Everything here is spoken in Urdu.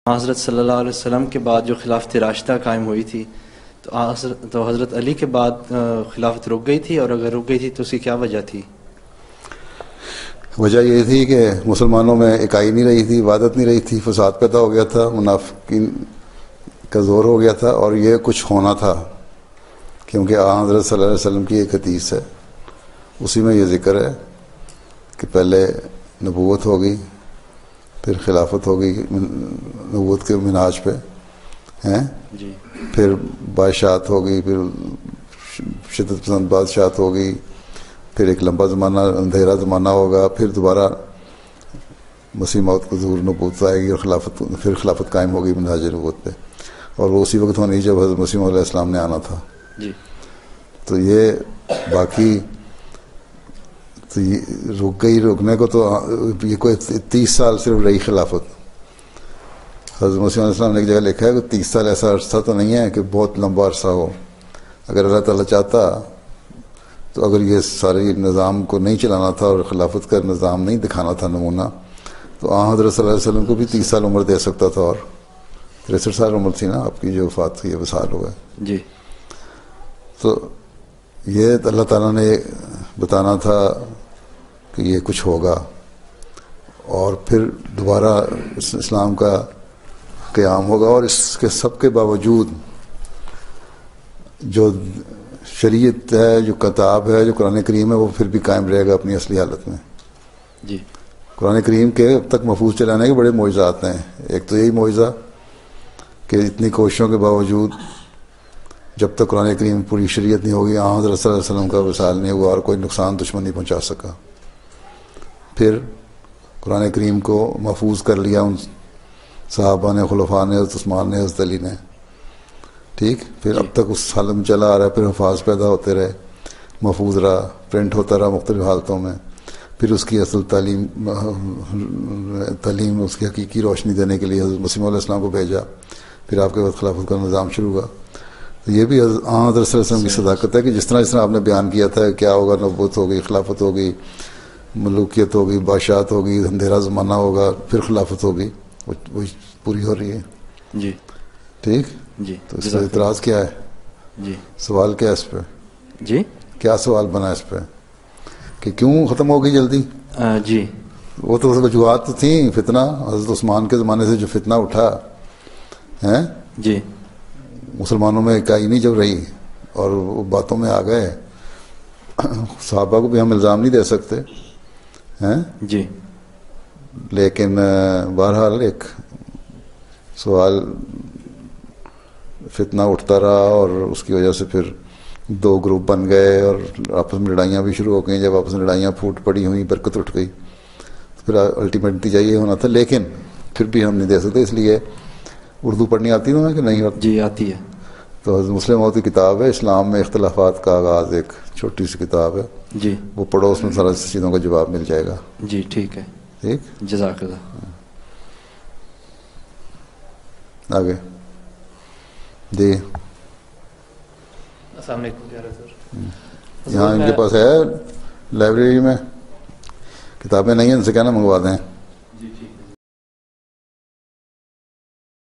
حضرت صلی اللہ علیہ وسلم کے بعد جو خلافت راشدہ قائم ہوئی تھی تو حضرت علی کے بعد خلافت رک گئی تھی، اور اگر رک گئی تھی تو اس کی کیا وجہ تھی؟ وجہ یہ تھی کہ مسلمانوں میں اکائی نہیں رہی تھی، وحدت نہیں رہی تھی، فساد پیدا ہو گیا تھا، منافقین کا زور ہو گیا تھا، اور یہ کچھ ہونا تھا کیونکہ حضرت صلی اللہ علیہ وسلم کی ایک حدیث ہے، اسی میں یہ ذکر ہے کہ پہلے نبوت ہوگی، پھر خلافت ہوگی نبوت کے منہاج پہ ہیں، جی، پھر بادشاہت ہوگی، پھر شدت پسند بادشاہت ہوگی، پھر ایک لمبا زمانہ اندھیرا زمانہ ہوگا، پھر دوبارہ مسیح موت کو ظہور نبوت آئے گی، اور پھر خلافت قائم ہوگی منہاج نبوت پہ، اور وہ اسی وقت ہونی جب حضرت مسیح علیہ السلام نے آنا تھا۔ جی، تو یہ باقی تو یہ رک گئی، رکنے کو تو یہ کوئی 30 سال صرف رہی خلافت۔ حضرت مسیح علیہ السلام نے ایک جگہ لکھا ہے کہ 30 سال ایسا عرصہ تو نہیں ہے کہ بہت لمبا عرصہ ہو، اگر اللہ تعالیٰ چاہتا تو اگر یہ سارے نظام کو نہیں چلانا تھا اور خلافت کا نظام نہیں دکھانا تھا نمونہ، تو حضرت صلی اللہ علیہ وسلم کو بھی 30 سال عمر دے سکتا تھا، اور 63 سال عمر تھی نا آپ کی جو وفات ہوئی ہے، وصال ہوا ہے۔ جی، تو یہ اللہ تعالیٰ نے بتانا تھا کہ یہ کچھ ہوگا، اور پھر دوبارہ اسلام کا قیام ہوگا، اور اس کے سب کے باوجود جو شریعت ہے، جو کتاب ہے، جو قرآن کریم ہے، وہ پھر بھی قائم رہے گا اپنی اصلی حالت میں۔ جی، قرآن کریم کے اب تک محفوظ چلانے کے بڑے معجزات ہیں۔ ایک تو یہی معجزہ کہ اتنی کوششوں کے باوجود جب تک قرآن کریم پوری شریعت نہیں ہوگی، حضرت صلی اللہ علیہ وسلم کا وصال نہیں ہوا، اور کوئی نقصان دشمن نہیں پہنچا سکا۔ پھر قرآن کریم کو محفوظ کر لیا ان صحابہ نے، خلفاء نے، حضرت عثمان نے، حضرت علی نے، ٹھیک، پھر اب تک اس حالت میں چلا آ رہا ہے، پھر حفاظ پیدا ہوتے رہے، محفوظ رہا، پرنٹ ہوتا رہا مختلف حالتوں میں، پھر اس کی اصل تعلیم اس کی حقیقی روشنی دینے کے لیے حضرت مسیح علیہ السلام کو بھیجا، پھر آپ کے بعد خلافت کا نظام شروع ہوا۔ تو یہ بھی حضرت صلی اللہ علیہ وسلم کی صداقت ہے کہ جس طرح آپ نے بیان کیا تھا کیا ہوگا، نبوت ہوگی، خلافت ہوگی، ملوکیت ہوگی، بادشاہت ہوگی، اندھیرا زمانہ ہوگا، پھر خلافت ہوگی، وہ پوری ہو رہی ہے۔ جی، ٹھیک، جی، تو اس کا اعتراض کیا ہے؟ جی، سوال کیا ہے اس پہ؟ جی، کیا سوال بنا اس پہ کہ کیوں ختم ہوگی جلدی؟ جی، وہ تو وجوہات تو تھیں، فتنہ حضرت عثمان کے زمانے سے جو فتنہ اٹھا ہے، جی، مسلمانوں میں اکائی نہیں جب رہی، اور وہ باتوں میں آ گئے، صحابہ کو بھی ہم الزام نہیں دے سکتے ہیں، جی، لیکن بہرحال ایک سوال فتنہ اٹھتا رہا، اور اس کی وجہ سے پھر دو گروپ بن گئے، اور آپس میں لڑائیاں بھی شروع ہو گئیں۔ جب آپس میں لڑائیاں پھوٹ پڑی ہوئیں، برکت اٹھ گئی، تو پھر الٹیمیٹ نتیجہ یہ ہونا تھا، لیکن پھر بھی ہم نہیں دے سکتے۔ اس لیے اردو پڑھنی آتی ہے کہ نہیں آتی؟ جی، آتی ہے۔ تو حضرت مسلم موت کی کتاب ہے، اسلام میں اختلافات کا آغاز، ایک چھوٹی سی کتاب ہے، جی، وہ پڑھو، اس میں سارا چیزوں کا جواب مل جائے گا۔ جی، ٹھیک ہے، ٹھیک، جزاک اللہ۔ آگے جی، السلام علیکم، کیا سر؟ یہاں ان کے پاس ہے لائبریری میں کتابیں نہیں ہیں، ان سے کہنا منگوا دیں۔